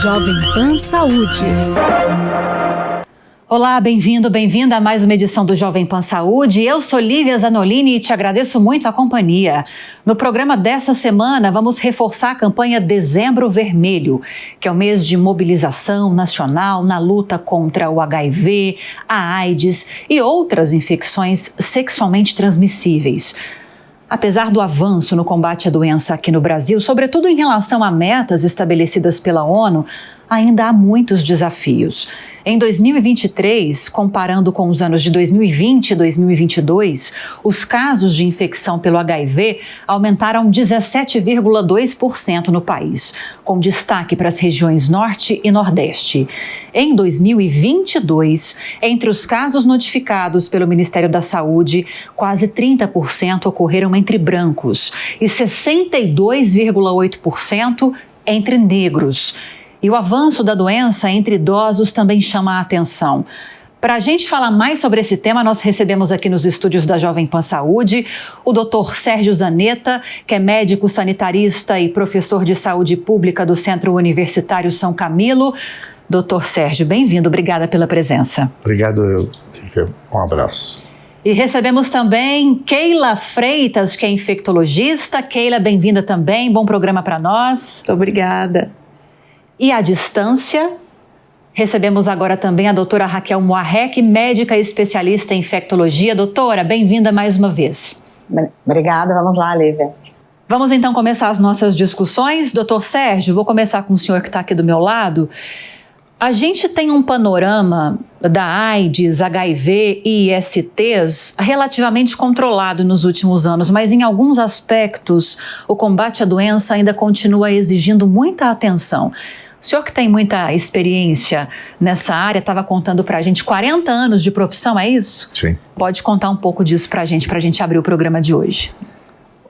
Jovem Pan Saúde. Olá, bem-vindo, bem-vinda a mais uma edição do Jovem Pan Saúde. Eu sou Lívia Zanolini e te agradeço muito a companhia. No programa dessa semana, vamos reforçar a campanha Dezembro Vermelho, que é o mês de mobilização nacional na luta contra o HIV, a AIDS e outras infecções sexualmente transmissíveis. Apesar do avanço no combate à doença aqui no Brasil, sobretudo em relação a metas estabelecidas pela ONU, ainda há muitos desafios. Em 2023, comparando com os anos de 2020 e 2022, os casos de infecção pelo HIV aumentaram 17,2% no país, com destaque para as regiões Norte e Nordeste. Em 2022, entre os casos notificados pelo Ministério da Saúde, quase 30% ocorreram entre brancos e 62,8% entre negros. E o avanço da doença entre idosos também chama a atenção. Para a gente falar mais sobre esse tema, nós recebemos aqui nos estúdios da Jovem Pan Saúde o Dr. Sérgio Zanetta, que é médico sanitarista e professor de saúde pública do Centro Universitário São Camilo. Dr. Sérgio, bem-vindo, obrigada pela presença. Obrigado, um abraço. E recebemos também Keila Freitas, que é infectologista. Keila, bem-vinda também, bom programa para nós. Muito obrigada. E à distância, recebemos agora também a doutora Raquel Moarec, médica e especialista em infectologia. Doutora, bem-vinda mais uma vez. Obrigada, vamos lá, Lívia. Vamos então começar as nossas discussões. Doutor Sérgio, vou começar com o senhor que está aqui do meu lado. A gente tem um panorama da AIDS, HIV e ISTs relativamente controlado nos últimos anos, mas em alguns aspectos o combate à doença ainda continua exigindo muita atenção. O senhor que tem muita experiência nessa área, estava contando para a gente 40 anos de profissão, é isso? Sim. Pode contar um pouco disso para a gente abrir o programa de hoje.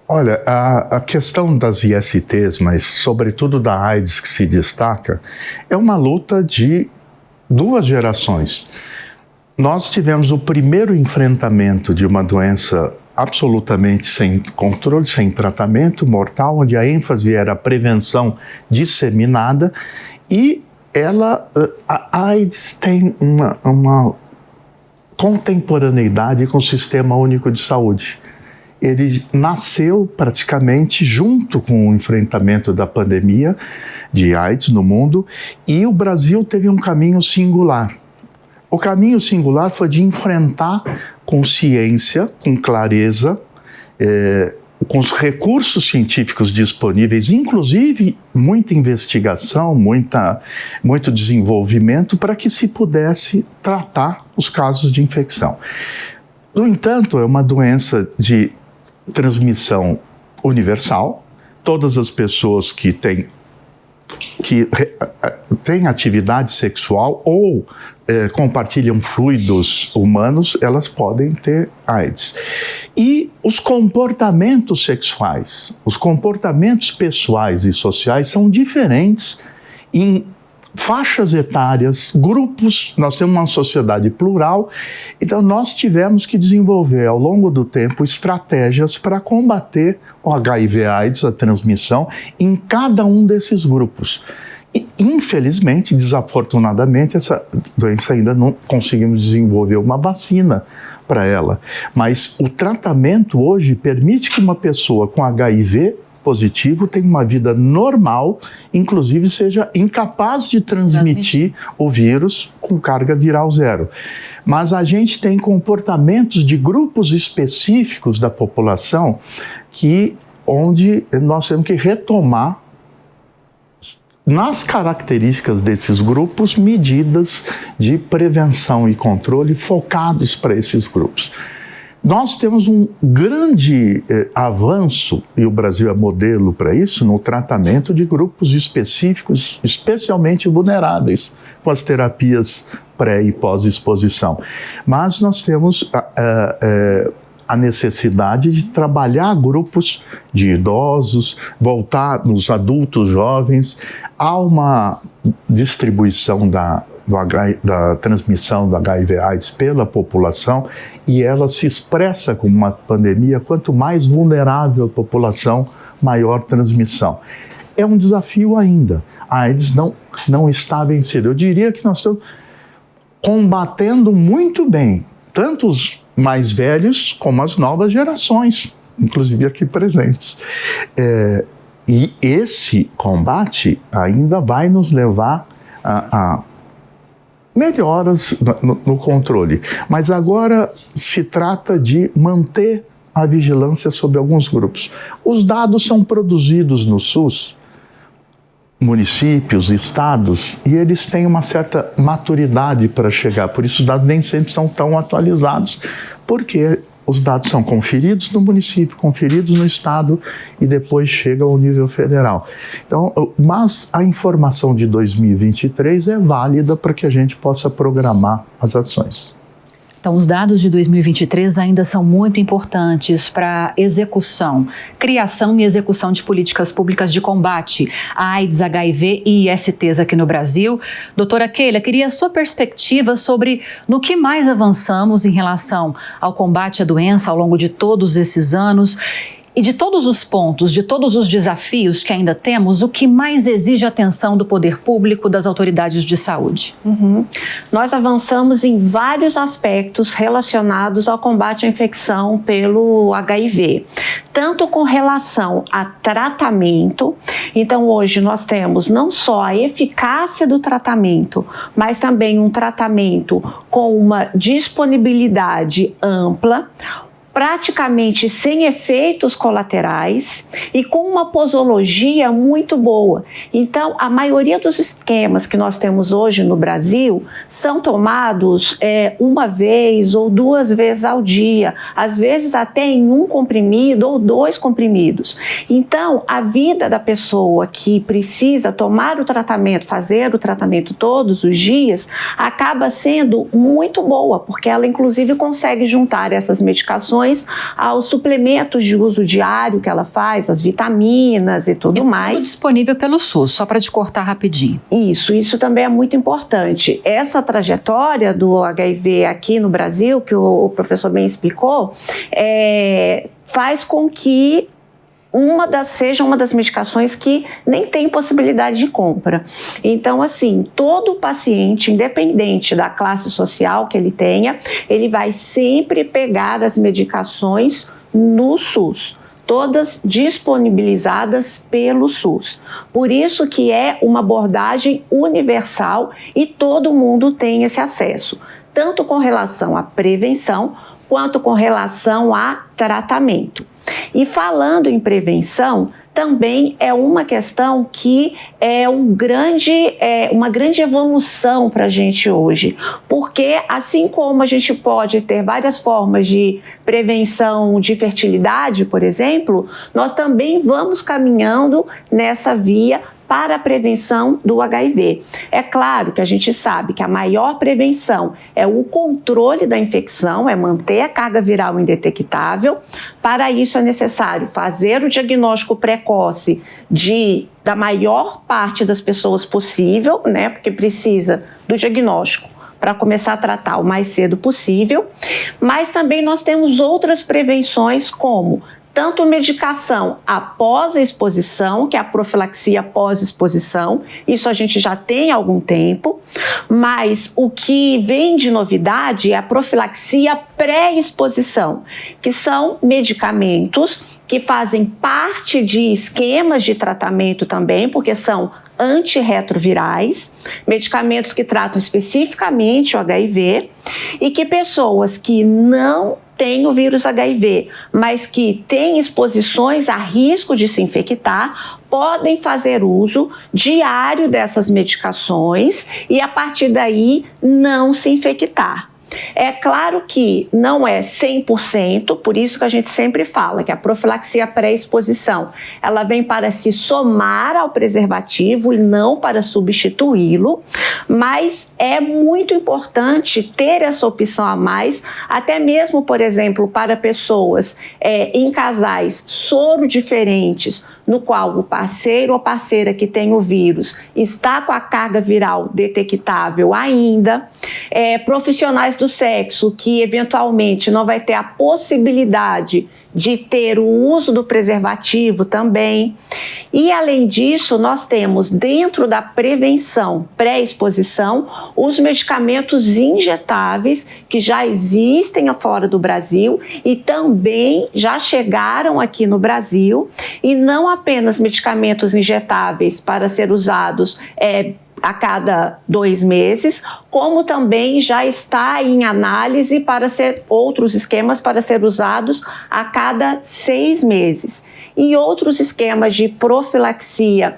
Olha, a questão das ISTs, mas sobretudo da AIDS que se destaca, é uma luta de duas gerações. Nós tivemos o primeiro enfrentamento de uma doença absolutamente sem controle, sem tratamento, mortal, onde a ênfase era a prevenção disseminada, e a AIDS tem uma contemporaneidade com o Sistema Único de Saúde. Ele nasceu praticamente junto com o enfrentamento da pandemia de AIDS no mundo, e o Brasil teve um caminho singular. O caminho singular foi de enfrentar com ciência, com clareza, com os recursos científicos disponíveis, inclusive muita investigação, muito desenvolvimento para que se pudesse tratar os casos de infecção. No entanto, é uma doença de transmissão universal. Todas as pessoas que têm atividade sexual ou compartilham fluidos humanos, elas podem ter AIDS. E os comportamentos sexuais, os comportamentos pessoais e sociais são diferentes em faixas etárias, grupos. Nós temos uma sociedade plural, então nós tivemos que desenvolver ao longo do tempo estratégias para combater o HIV/AIDS, a transmissão, em cada um desses grupos. E, infelizmente, desafortunadamente, essa doença ainda não conseguimos desenvolver uma vacina para ela, mas o tratamento hoje permite que uma pessoa com HIV positivo tenha uma vida normal, inclusive seja incapaz de transmitir o vírus com carga viral zero. Mas a gente tem comportamentos de grupos específicos da população onde nós temos que retomar, nas características desses grupos, medidas de prevenção e controle focados para esses grupos. Nós temos um grande avanço, e o Brasil é modelo para isso, no tratamento de grupos específicos, especialmente vulneráveis, com as terapias pré- e pós-exposição. Mas nós temos a necessidade de trabalhar grupos de idosos, voltar nos adultos jovens. Há uma distribuição da transmissão do HIV/AIDS pela população, e ela se expressa como uma pandemia. Quanto mais vulnerável a população, maior transmissão. é um desafio ainda. A AIDS não está vencida. Eu diria que nós estamos combatendo muito bem, tanto os mais velhos como as novas gerações, inclusive aqui presentes. E esse combate ainda vai nos levar a melhoras no controle. Mas agora se trata de manter a vigilância sobre alguns grupos. Os dados são produzidos no SUS, municípios, estados, e eles têm uma certa maturidade para chegar. Por isso os dados nem sempre são tão atualizados, porque os dados são conferidos no município, conferidos no estado e depois chegam ao nível federal. Então, mas a informação de 2023 é válida para que a gente possa programar as ações. Então, os dados de 2023 ainda são muito importantes para execução, criação e execução de políticas públicas de combate à AIDS, HIV e ISTs aqui no Brasil. Doutora Keila, queria a sua perspectiva sobre no que mais avançamos em relação ao combate à doença ao longo de todos esses anos. E de todos os pontos, de todos os desafios que ainda temos, o que mais exige atenção do poder público, das autoridades de saúde? Nós avançamos em vários aspectos relacionados ao combate à infecção pelo HIV, tanto com relação a tratamento. Então, hoje nós temos não só a eficácia do tratamento, mas também um tratamento com uma disponibilidade ampla, praticamente sem efeitos colaterais e com uma posologia muito boa. Então, a maioria dos esquemas que nós temos hoje no Brasil são tomados uma vez ou 2 vezes ao dia, às vezes até em 1 comprimido ou 2 comprimidos. Então, a vida da pessoa que precisa tomar o tratamento, fazer o tratamento todos os dias, acaba sendo muito boa, porque ela inclusive consegue juntar essas medicações aos suplementos de uso diário que ela faz, as vitaminas e tudo mais. Tudo disponível pelo SUS, só para te cortar rapidinho. Isso também é muito importante. Essa trajetória do HIV aqui no Brasil, que o professor bem explicou, faz com que seja uma das medicações que nem tem possibilidade de compra. Então, assim, todo paciente, independente da classe social que ele tenha, ele vai sempre pegar as medicações no SUS, todas disponibilizadas pelo SUS. Por isso que é uma abordagem universal e todo mundo tem esse acesso, tanto com relação à prevenção, quanto com relação a tratamento. E falando em prevenção, também é uma questão que é uma grande evolução para a gente hoje, porque assim como a gente pode ter várias formas de prevenção de fertilidade, por exemplo, nós também vamos caminhando nessa via para a prevenção do HIV. É claro que a gente sabe que a maior prevenção é o controle da infecção, é manter a carga viral indetectável. Para isso é necessário fazer o diagnóstico precoce da maior parte das pessoas possível, né? Porque precisa do diagnóstico para começar a tratar o mais cedo possível. Mas também nós temos outras prevenções, como tanto medicação após a exposição, que é a profilaxia pós-exposição, isso a gente já tem há algum tempo, mas o que vem de novidade é a profilaxia pré-exposição, que são medicamentos que fazem parte de esquemas de tratamento também, porque são antirretrovirais, medicamentos que tratam especificamente o HIV e que pessoas que não têm o vírus HIV, mas que têm exposições a risco de se infectar, podem fazer uso diário dessas medicações e a partir daí não se infectar. É claro que não é 100%, por isso que a gente sempre fala que a profilaxia pré-exposição, ela vem para se somar ao preservativo e não para substituí-lo, mas é muito importante ter essa opção a mais, até mesmo, por exemplo, para pessoas em casais soro diferentes, no qual o parceiro ou parceira que tem o vírus está com a carga viral detectável ainda, profissionais do sexo que eventualmente não vai ter a possibilidade de ter o uso do preservativo também. E, além disso, nós temos dentro da prevenção pré-exposição os medicamentos injetáveis que já existem fora do Brasil e também já chegaram aqui no Brasil, e não apenas medicamentos injetáveis para ser usados a cada 2 meses, como também já está em análise para ser outros esquemas para ser usados a cada 6 meses. E outros esquemas de profilaxia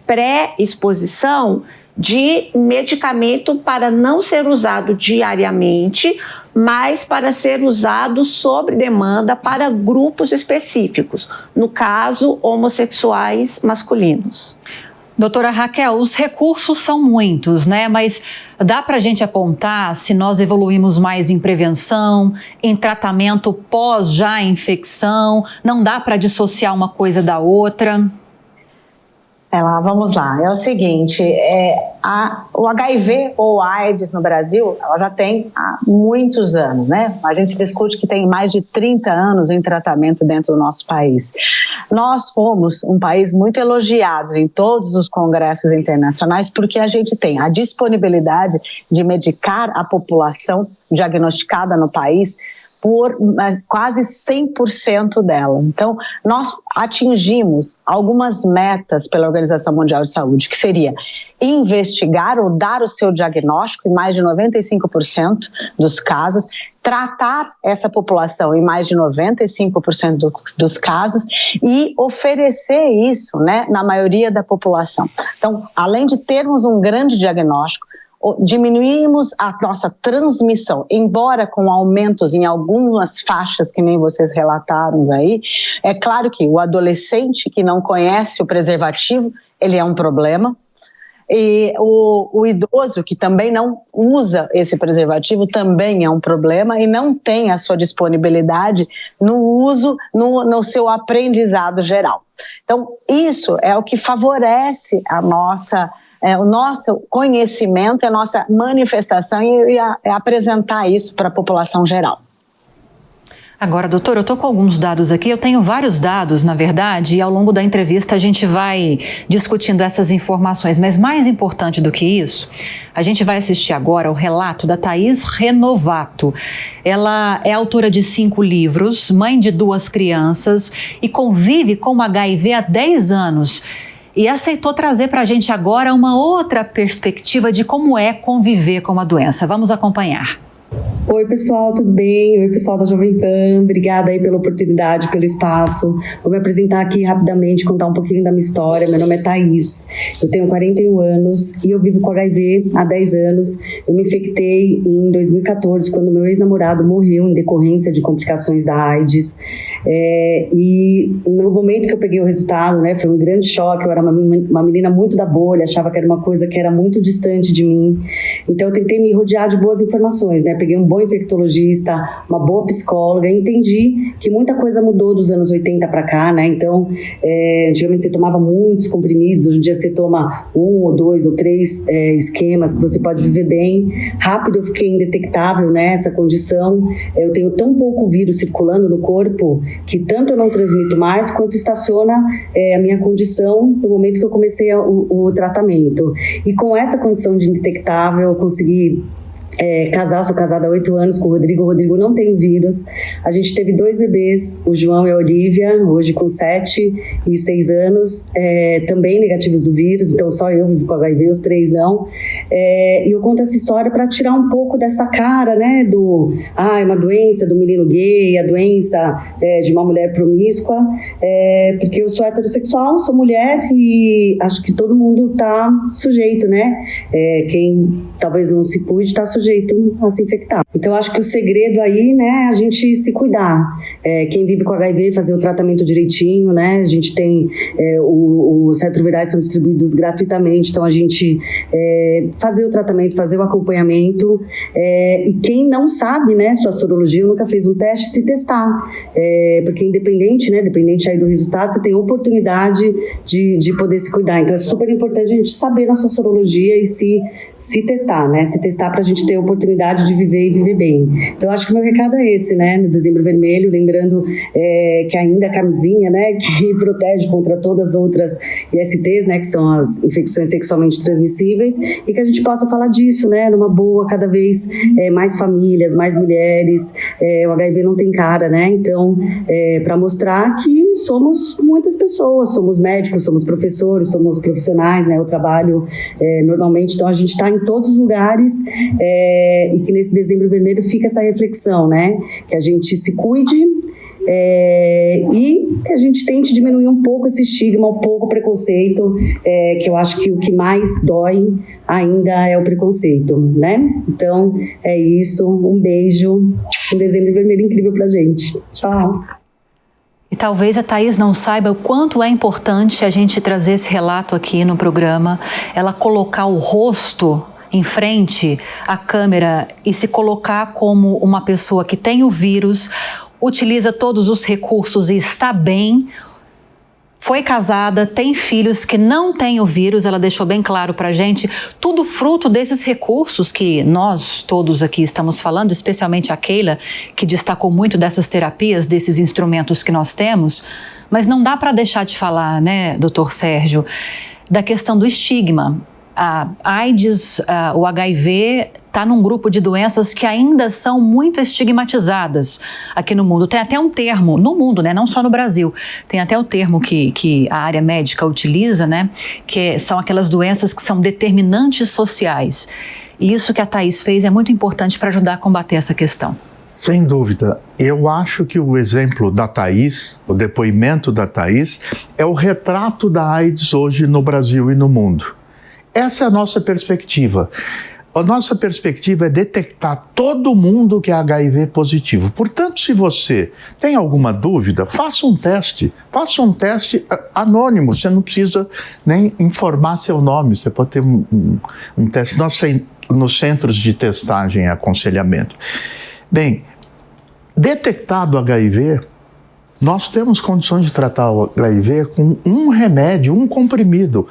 pré-exposição de medicamento para não ser usado diariamente, mas para ser usado sob demanda para grupos específicos, no caso, homossexuais masculinos. Doutora Raquel, os recursos são muitos, né? Mas dá para a gente apontar se nós evoluímos mais em prevenção, em tratamento pós já infecção? Não dá para dissociar uma coisa da outra? Vamos lá, é o seguinte, o HIV ou AIDS no Brasil, ela já tem há muitos anos, né? A gente discute que tem mais de 30 anos em tratamento dentro do nosso país. Nós fomos um país muito elogiado em todos os congressos internacionais porque a gente tem a disponibilidade de medicar a população diagnosticada no país por quase 100% dela. Então, nós atingimos algumas metas pela Organização Mundial de Saúde, que seria investigar ou dar o seu diagnóstico em mais de 95% dos casos, tratar essa população em mais de 95% dos casos e oferecer isso, né, na maioria da população. Então, além de termos um grande diagnóstico, diminuímos a nossa transmissão, embora com aumentos em algumas faixas que nem vocês relataram aí. É claro que o adolescente que não conhece o preservativo, ele é um problema, e o idoso que também não usa esse preservativo também é um problema e não tem a sua disponibilidade no uso, no seu aprendizado geral. Então, isso é o que favorece o nosso conhecimento, a nossa manifestação e apresentar isso para a população geral. Agora, doutor, eu estou com alguns dados aqui, eu tenho vários dados, na verdade, e ao longo da entrevista a gente vai discutindo essas informações, mas mais importante do que isso, a gente vai assistir agora o relato da Thaís Renovato. Ela é autora de 5 livros, mãe de 2 crianças e convive com o HIV há 10 anos. E aceitou trazer para a gente agora uma outra perspectiva de como é conviver com a doença. Vamos acompanhar. Oi pessoal, tudo bem? Oi pessoal da Jovem Pan, obrigada aí pela oportunidade, pelo espaço. Vou me apresentar aqui rapidamente, contar um pouquinho da minha história. Meu nome é Thaís, eu tenho 41 anos e eu vivo com HIV há 10 anos. Eu me infectei em 2014, quando meu ex-namorado morreu em decorrência de complicações da AIDS. E no momento que eu peguei o resultado, né, foi um grande choque. Eu era uma menina muito da bolha, achava que era uma coisa que era muito distante de mim. Então eu tentei me rodear de boas informações, né? Peguei um bom infectologista, uma boa psicóloga, e entendi que muita coisa mudou dos anos 80 para cá, né? Então, antigamente você tomava muitos comprimidos, hoje em dia você toma 1 ou 2 ou 3 esquemas que você pode viver bem. Rápido eu fiquei indetectável nessa condição. Eu tenho tão pouco vírus circulando no corpo que tanto eu não transmito mais, quanto estaciona a minha condição no momento que eu comecei o tratamento. E com essa condição de indetectável, eu consegui sou casada há 8 anos com o Rodrigo. O Rodrigo não tem o vírus. A gente teve 2 bebês, o João e a Olivia, hoje com 7 e 6 anos, também negativos do vírus, então só eu vivo com HIV, os 3 não. E eu conto essa história para tirar um pouco dessa cara, né, é uma doença do menino gay, a doença de uma mulher promíscua, porque eu sou heterossexual, sou mulher e acho que todo mundo está sujeito, né? Quem talvez não se cuide está sujeito a se infectar. Então, acho que o segredo aí, né, é a gente se cuidar. Quem vive com HIV, fazer o tratamento direitinho, né? A gente tem, os retrovirais são distribuídos gratuitamente, então a gente fazer o tratamento, fazer o acompanhamento. E quem não sabe, né, sua sorologia, nunca fez um teste, se testar. Porque independente, né, dependente aí do resultado, você tem oportunidade de poder se cuidar. Então, é super importante a gente saber nossa sorologia e se testar, né? Se testar pra gente ter ter a oportunidade de viver e viver bem. Então, acho que o meu recado é esse, né, no Dezembro Vermelho, lembrando que ainda a camisinha, né, que protege contra todas as outras ISTs, né, que são as infecções sexualmente transmissíveis, e que a gente possa falar disso, né, numa boa, cada vez mais famílias, mais mulheres. O HIV não tem cara, né, então, para mostrar que somos muitas pessoas, somos médicos, somos professores, somos profissionais, né, eu trabalho normalmente, então a gente está em todos os lugares, e que nesse Dezembro Vermelho fica essa reflexão, né, que a gente se cuide, e que a gente tente diminuir um pouco esse estigma, um pouco o preconceito, que eu acho que o que mais dói ainda é o preconceito, né? Então, é isso, um beijo, um Dezembro Vermelho incrível pra gente. Tchau! E talvez a Thaís não saiba o quanto é importante a gente trazer esse relato aqui no programa, ela colocar o rosto em frente à câmera e se colocar como uma pessoa que tem o vírus, utiliza todos os recursos e está bem, foi casada, tem filhos que não têm o vírus, ela deixou bem claro pra gente, tudo fruto desses recursos que nós todos aqui estamos falando, especialmente a Keila, que destacou muito dessas terapias, desses instrumentos que nós temos, mas não dá para deixar de falar, né, doutor Sérgio, da questão do estigma. A AIDS, o HIV está num grupo de doenças que ainda são muito estigmatizadas aqui no mundo. Tem até um termo, no mundo, né, não só no Brasil, tem até o termo que a área médica utiliza, né, que são aquelas doenças que são determinantes sociais. E isso que a Thaís fez é muito importante para ajudar a combater essa questão. Sem dúvida. Eu acho que o exemplo da Thaís, o depoimento da Thaís, é o retrato da AIDS hoje no Brasil e no mundo. Essa é a nossa perspectiva. A nossa perspectiva é detectar todo mundo que é HIV positivo. Portanto, se você tem alguma dúvida, faça um teste anônimo, você não precisa nem informar seu nome, você pode ter um teste nos centros de testagem e aconselhamento. Bem, detectado HIV, nós temos condições de tratar o HIV com um remédio, um comprimido.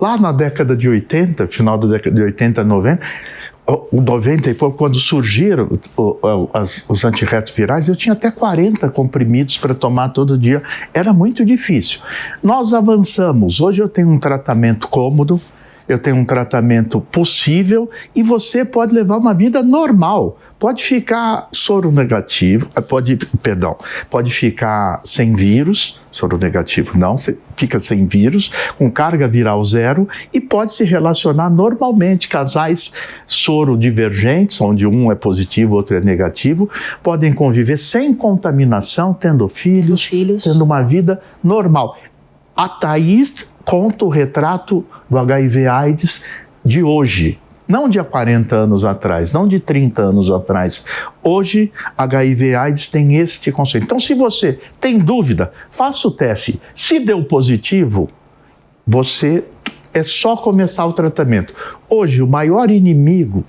Lá na década de 80, final da década de 80, 90 e pouco, quando surgiram os antirretrovirais, eu tinha até 40 comprimidos para tomar todo dia. Era muito difícil. Nós avançamos. Hoje eu tenho um tratamento cômodo, eu tenho um tratamento possível e você pode levar uma vida normal. Pode ficar soronegativo, pode ficar sem vírus, soronegativo não, você fica sem vírus, com carga viral zero e pode se relacionar normalmente. Casais sorodivergentes, onde um é positivo, outro é negativo, podem conviver sem contaminação, tendo filhos, tendo uma vida normal. A Thaís conta o retrato do HIV/AIDS de hoje, não de há 40 anos atrás, não de 30 anos atrás. Hoje, HIV/AIDS tem este conceito. Então, se você tem dúvida, faça o teste. Se deu positivo, é só começar o tratamento. Hoje, o maior inimigo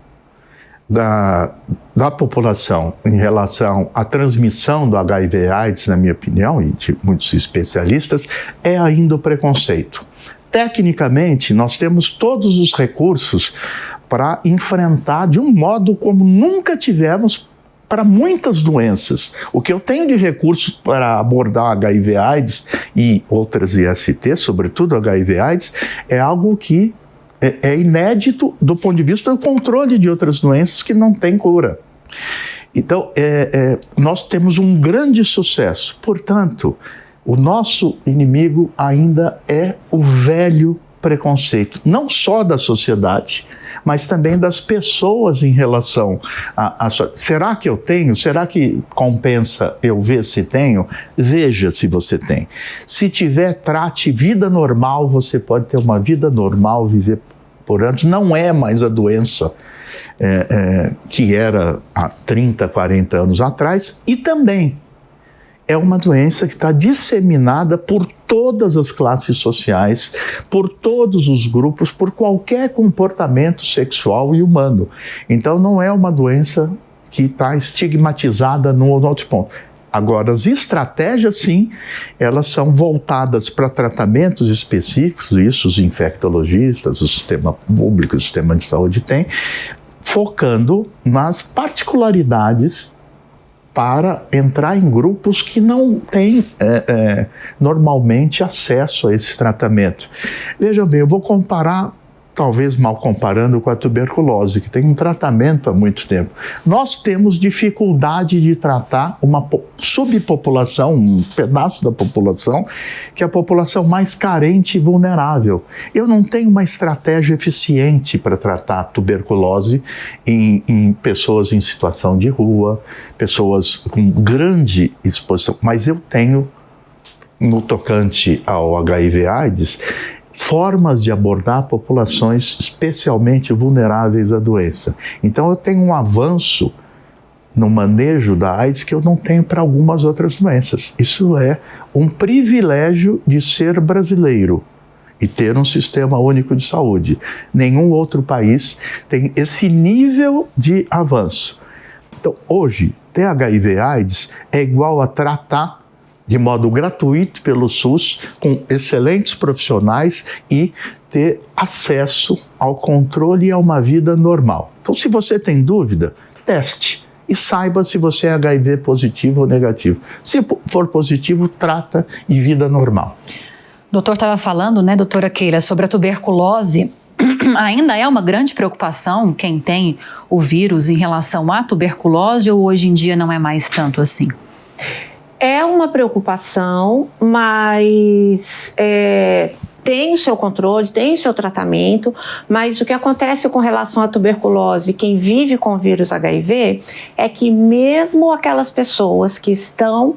da população em relação à transmissão do HIV/AIDS, na minha opinião, e de muitos especialistas, é ainda o preconceito. Tecnicamente, nós temos todos os recursos para enfrentar de um modo como nunca tivemos para muitas doenças. O que eu tenho de recursos para abordar HIV/AIDS e outras IST, sobretudo HIV/AIDS, é algo que é inédito do ponto de vista do controle de outras doenças que não têm cura. Então, nós temos um grande sucesso. Portanto, o nosso inimigo ainda é o velho preconceito, não só da sociedade, mas também das pessoas em relação a será que eu tenho? Será que compensa eu ver se tenho? Veja se você tem. Se tiver, trate vida normal, você pode ter uma vida normal, viver por anos. Não é mais a doença que era há 30, 40 anos atrás, e também é uma doença que está disseminada por todas as classes sociais, por todos os grupos, por qualquer comportamento sexual e humano. Então não é uma doença que está estigmatizada num ou outro ponto. Agora, as estratégias, sim, elas são voltadas para tratamentos específicos, isso os infectologistas, o sistema público, o sistema de saúde tem, focando nas particularidades para entrar em grupos que não têm normalmente acesso a esse tratamento. Vejam bem, eu vou comparar, talvez mal comparando, com a tuberculose, que tem um tratamento há muito tempo. Nós temos dificuldade de tratar uma subpopulação, um pedaço da população, que é a população mais carente e vulnerável. Eu não tenho uma estratégia eficiente para tratar a tuberculose em pessoas em situação de rua, pessoas com grande exposição, mas eu tenho, no tocante ao HIV/AIDS, formas de abordar populações especialmente vulneráveis à doença. Então eu tenho um avanço no manejo da AIDS que eu não tenho para algumas outras doenças. Isso é um privilégio de ser brasileiro e ter um sistema único de saúde. Nenhum outro país tem esse nível de avanço. Então hoje, ter HIV/AIDS é igual a tratar de modo gratuito pelo SUS, com excelentes profissionais e ter acesso ao controle e a uma vida normal. Então, se você tem dúvida, teste e saiba se você é HIV positivo ou negativo. Se for positivo, trata e vida normal. O doutor estava falando, né, doutora Keila, sobre a tuberculose. Ainda é uma grande preocupação quem tem o vírus em relação à tuberculose, ou hoje em dia não é mais tanto assim? É uma preocupação, mas tem o seu controle, tem o seu tratamento, mas o que acontece com relação à tuberculose, quem vive com o vírus HIV, é que mesmo aquelas pessoas que estão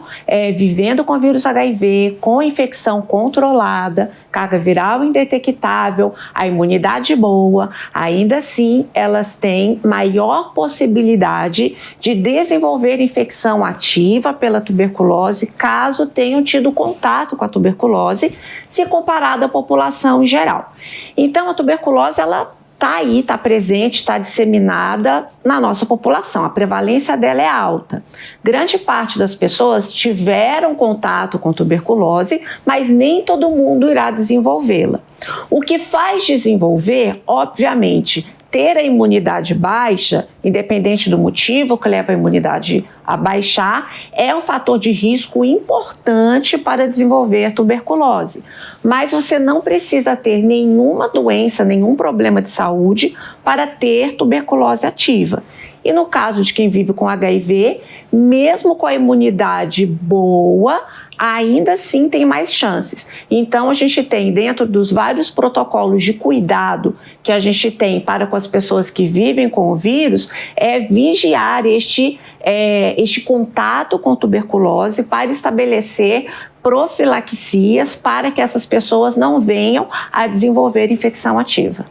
vivendo com o vírus HIV, com infecção controlada, carga viral indetectável, a imunidade boa, ainda assim elas têm maior possibilidade de desenvolver infecção ativa pela tuberculose, caso tenham tido contato com a tuberculose, se comparado à população em geral. Então a tuberculose, ela está aí, está presente, está disseminada na nossa população. A prevalência dela é alta. Grande parte das pessoas tiveram contato com tuberculose, mas nem todo mundo irá desenvolvê-la. O que faz desenvolver, obviamente, ter a imunidade baixa, independente do motivo que leva a imunidade a baixar, é um fator de risco importante para desenvolver tuberculose. Mas você não precisa ter nenhuma doença, nenhum problema de saúde para ter tuberculose ativa. E no caso de quem vive com HIV, mesmo com a imunidade boa, ainda assim tem mais chances. Então a gente tem, dentro dos vários protocolos de cuidado que a gente tem para com as pessoas que vivem com o vírus, é vigiar este contato com tuberculose para estabelecer profilaxias para que essas pessoas não venham a desenvolver infecção ativa.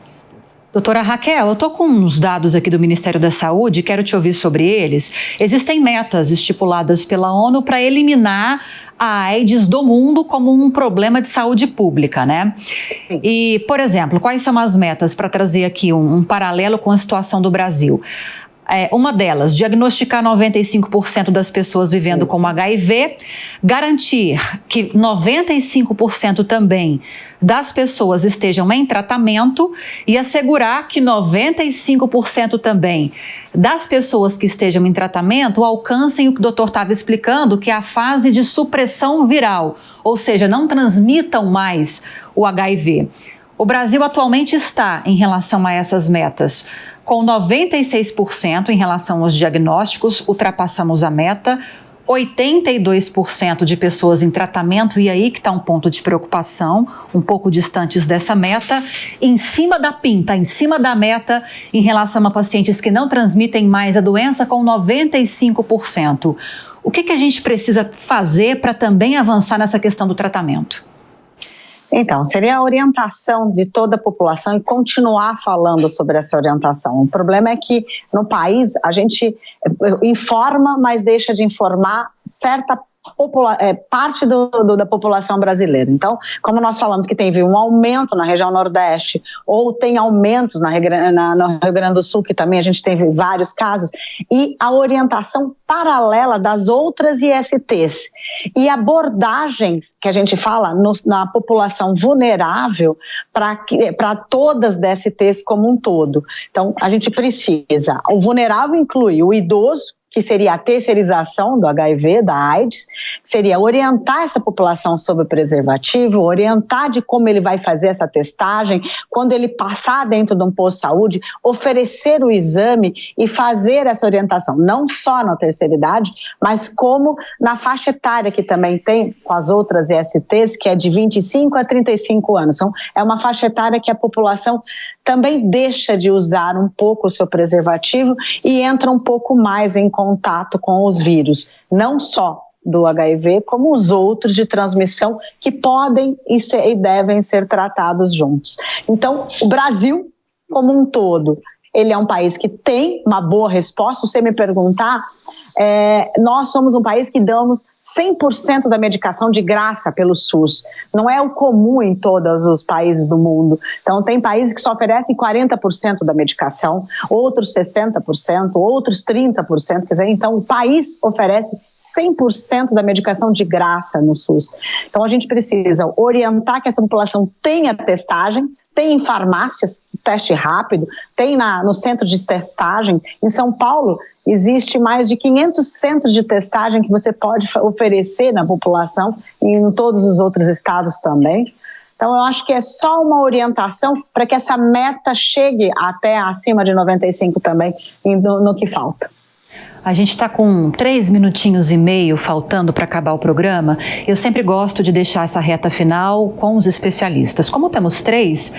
Doutora Raquel, eu estou com uns dados aqui do Ministério da Saúde, quero te ouvir sobre eles. Existem metas estipuladas pela ONU para eliminar a AIDS do mundo como um problema de saúde pública, né? E, por exemplo, quais são as metas, para trazer aqui um paralelo com a situação do Brasil? Uma delas, diagnosticar 95% das pessoas vivendo com HIV, garantir que 95% também das pessoas estejam em tratamento e assegurar que 95% também das pessoas que estejam em tratamento alcancem o que o doutor estava explicando, que é a fase de supressão viral, ou seja, não transmitam mais o HIV. O Brasil atualmente está, em relação a essas metas, com 96% em relação aos diagnósticos, ultrapassamos a meta, 82% de pessoas em tratamento, e aí que está um ponto de preocupação, um pouco distantes dessa meta, em cima da pinta, em cima da meta, em relação a pacientes que não transmitem mais a doença, com 95%. O que a gente precisa fazer para também avançar nessa questão do tratamento? Então, seria a orientação de toda a população e continuar falando sobre essa orientação. O problema é que no país a gente informa, mas deixa de informar certa parte da população brasileira. Então, como nós falamos que teve um aumento na região Nordeste, ou tem aumentos no Rio Grande do Sul, que também a gente teve vários casos, e a orientação paralela das outras ISTs, e abordagens que a gente fala na população vulnerável para todas as DSTs como um todo. Então, a gente precisa, o vulnerável inclui o idoso, que seria a terceirização do HIV, da AIDS, seria orientar essa população sobre o preservativo, orientar de como ele vai fazer essa testagem, quando ele passar dentro de um posto de saúde, oferecer o exame e fazer essa orientação, não só na terceira idade, mas como na faixa etária que também tem com as outras ISTs, que é de 25 a 35 anos. Então, é uma faixa etária que a população também deixa de usar um pouco o seu preservativo e entra um pouco mais em contato com os vírus, não só do HIV, como os outros de transmissão que podem e devem ser tratados juntos. Então, o Brasil, como um todo, ele é um país que tem uma boa resposta. Se você me perguntar, nós somos um país que damos 100% da medicação de graça pelo SUS. Não é o comum em todos os países do mundo. Então, tem países que só oferecem 40% da medicação, outros 60%, outros 30%. Quer dizer, então, o país oferece 100% da medicação de graça no SUS. Então, a gente precisa orientar que essa população tenha testagem, tem em farmácias, teste rápido, tem no centro de testagem. Em São Paulo, existe mais de 500 centros de testagem que você pode oferecer na população e em todos os outros estados também. Então, eu acho que é só uma orientação para que essa meta chegue até acima de 95 também no que falta. A gente está com 3 minutinhos e meio faltando para acabar o programa. Eu sempre gosto de deixar essa reta final com os especialistas. Como temos 3,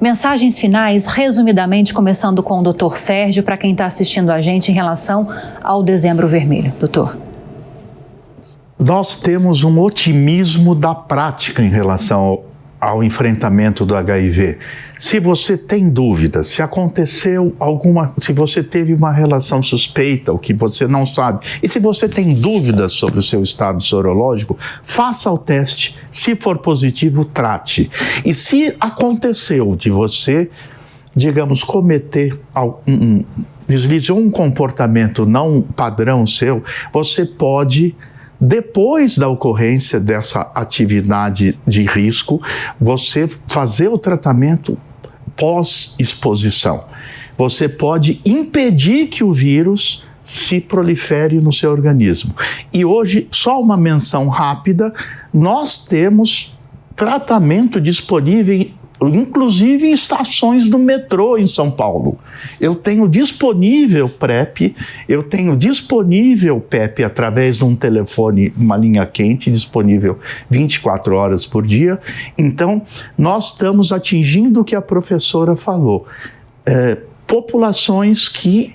mensagens finais, resumidamente, começando com o Dr. Sérgio, para quem está assistindo a gente em relação ao Dezembro Vermelho. Doutor. Nós temos um otimismo da prática em relação ao enfrentamento do HIV. Se você tem dúvidas, se aconteceu se você teve uma relação suspeita, o que você não sabe, e se você tem dúvidas sobre o seu estado sorológico, faça o teste. Se for positivo, trate. E se aconteceu de você, digamos, deslizou um comportamento não padrão seu, você pode, depois da ocorrência dessa atividade de risco, você fazer o tratamento pós-exposição. Você pode impedir que o vírus se prolifere no seu organismo. E hoje, só uma menção rápida, nós temos tratamento disponível, inclusive em estações do metrô em São Paulo. Eu tenho disponível PrEP, eu tenho disponível PEP através de um telefone, uma linha quente, disponível 24 horas por dia. Então, nós estamos atingindo o que a professora falou. Populações que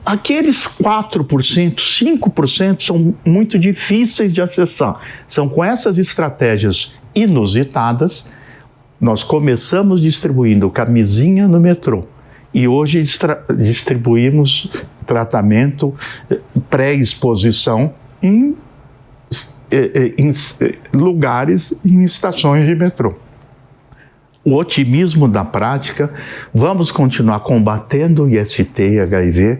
aqueles 4%, 5% são muito difíceis de acessar. São com essas estratégias inusitadas. Nós começamos distribuindo camisinha no metrô e hoje distribuímos tratamento pré-exposição em lugares, em estações de metrô. O otimismo da prática, vamos continuar combatendo o IST e HIV,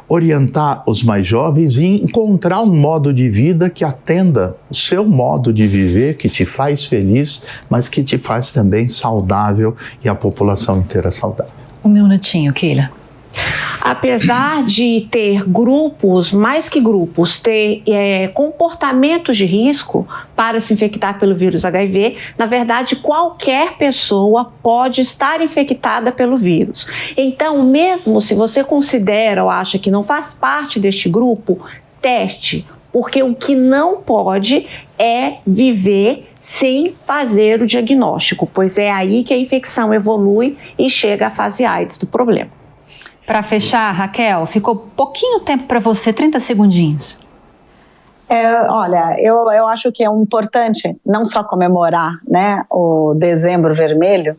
orientar os mais jovens e encontrar um modo de vida que atenda o seu modo de viver, que te faz feliz, mas que te faz também saudável e a população inteira saudável. Um minutinho, Keila. Apesar de ter grupos, mais que grupos, ter comportamentos de risco para se infectar pelo vírus HIV, na verdade, qualquer pessoa pode estar infectada pelo vírus. Então, mesmo se você considera ou acha que não faz parte deste grupo, teste, porque o que não pode é viver sem fazer o diagnóstico, pois é aí que a infecção evolui e chega à fase AIDS do problema. Para fechar, Raquel, ficou pouquinho tempo para você, 30 segundinhos. Olha, eu acho que é importante não só comemorar, né, o Dezembro Vermelho,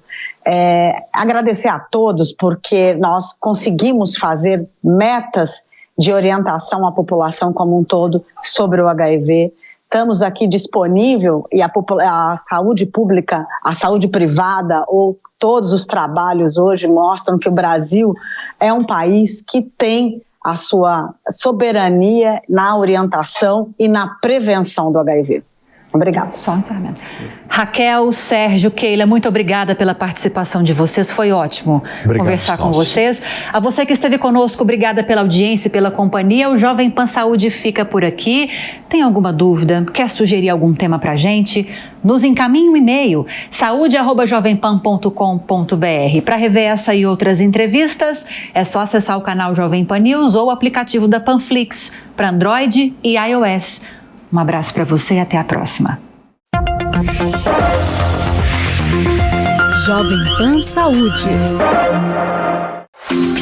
agradecer a todos porque nós conseguimos fazer metas de orientação à população como um todo sobre o HIV. estamos aqui disponível e a saúde pública, a saúde privada ou todos os trabalhos hoje mostram que o Brasil é um país que tem a sua soberania na orientação e na prevenção do HIV. Obrigada. Só um encerramento. Raquel, Sérgio, Keila, muito obrigada pela participação de vocês. Foi ótimo conversar com vocês. A você que esteve conosco, obrigada pela audiência e pela companhia. O Jovem Pan Saúde fica por aqui. Tem alguma dúvida? Quer sugerir algum tema pra gente? Nos encaminhe um e-mail, saude@jovempan.com.br. Para rever essa e outras entrevistas, é só acessar o canal Jovem Pan News ou o aplicativo da Panflix para Android e iOS. Um abraço para você e até a próxima. Jovem Pan Saúde.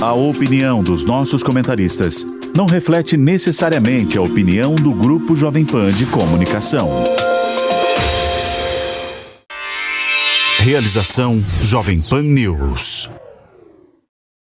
A opinião dos nossos comentaristas não reflete necessariamente a opinião do Grupo Jovem Pan de Comunicação. Realização Jovem Pan News.